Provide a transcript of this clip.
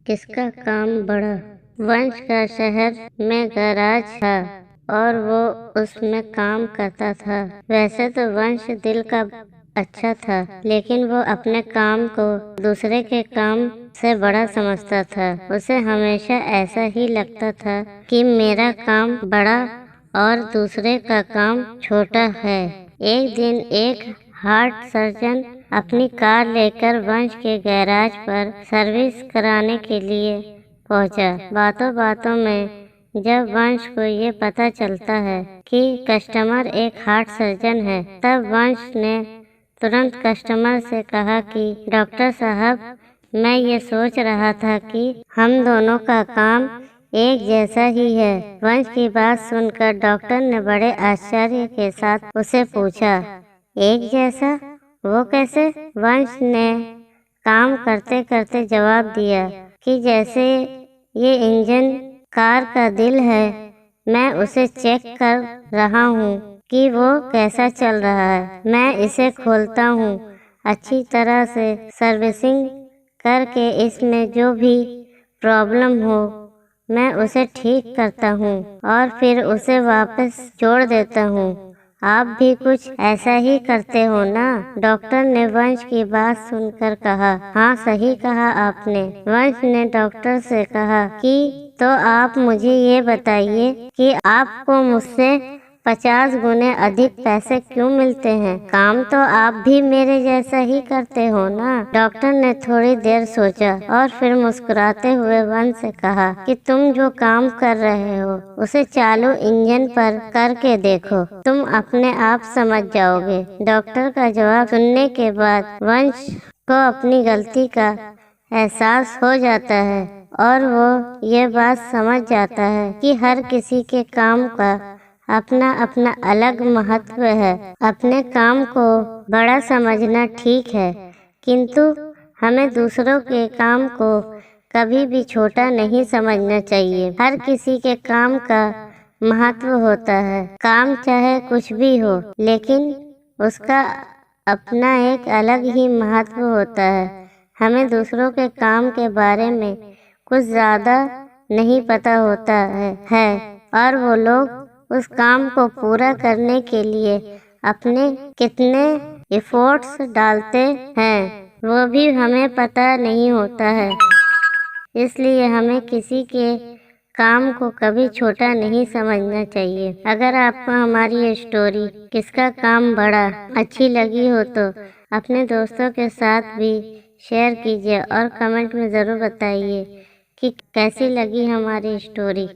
किसका काम बड़ा। वंश का शहर में गैराज था और वो उसमें काम करता था। वैसे तो वंश दिल का अच्छा था, लेकिन वो अपने काम को दूसरे के काम से बड़ा समझता था। उसे हमेशा ऐसा ही लगता था कि मेरा काम बड़ा और दूसरे का काम छोटा है। एक दिन एक हार्ट सर्जन अपनी कार लेकर वंश के गैराज पर सर्विस कराने के लिए पहुंचा। बातों बातों में जब वंश को ये पता चलता है कि कस्टमर एक हार्ट सर्जन है, तब वंश ने तुरंत कस्टमर से कहा कि डॉक्टर साहब, मैं ये सोच रहा था कि हम दोनों का काम एक जैसा ही है। वंश की बात सुनकर डॉक्टर ने बड़े आश्चर्य के साथ उसे पूछा, एक जैसा? वो कैसे? वंश ने काम करते करते जवाब दिया कि जैसे ये इंजन कार का दिल है, मैं उसे चेक कर रहा हूँ कि वो कैसा चल रहा है। मैं इसे खोलता हूँ, अच्छी तरह से सर्विसिंग करके इसमें जो भी प्रॉब्लम हो मैं उसे ठीक करता हूँ और फिर उसे वापस जोड़ देता हूँ। आप भी कुछ ऐसा ही करते हो ना? डॉक्टर ने वंश की बात सुनकर कहा, हाँ सही कहा आपने। वंश ने डॉक्टर से कहा कि तो आप मुझे ये बताइए कि आपको मुझसे 50 गुने अधिक पैसे क्यों मिलते हैं? काम तो आप भी मेरे जैसा ही करते हो ना? डॉक्टर ने थोड़ी देर सोचा और फिर मुस्कुराते हुए वंश से कहा कि तुम जो काम कर रहे हो उसे चालू इंजन पर करके देखो, तुम अपने आप समझ जाओगे। डॉक्टर का जवाब सुनने के बाद वंश को अपनी गलती का एहसास हो जाता है और वो ये बात समझ जाता है कि हर किसी के काम का अपना अपना अलग महत्व है। अपने काम को बड़ा समझना ठीक है, किंतु हमें दूसरों के काम को कभी भी छोटा नहीं समझना चाहिए। हर किसी के काम का महत्व होता है। काम चाहे कुछ भी हो, लेकिन उसका अपना एक अलग ही महत्व होता है। हमें दूसरों के काम के बारे में कुछ ज़्यादा नहीं पता होता है और वो लोग उस काम को पूरा करने के लिए अपने कितने एफर्ट्स डालते हैं वो भी हमें पता नहीं होता है। इसलिए हमें किसी के काम को कभी छोटा नहीं समझना चाहिए। अगर आपको हमारी ये स्टोरी किसका काम बड़ा अच्छी लगी हो तो अपने दोस्तों के साथ भी शेयर कीजिए और कमेंट में ज़रूर बताइए कि कैसी लगी हमारी स्टोरी।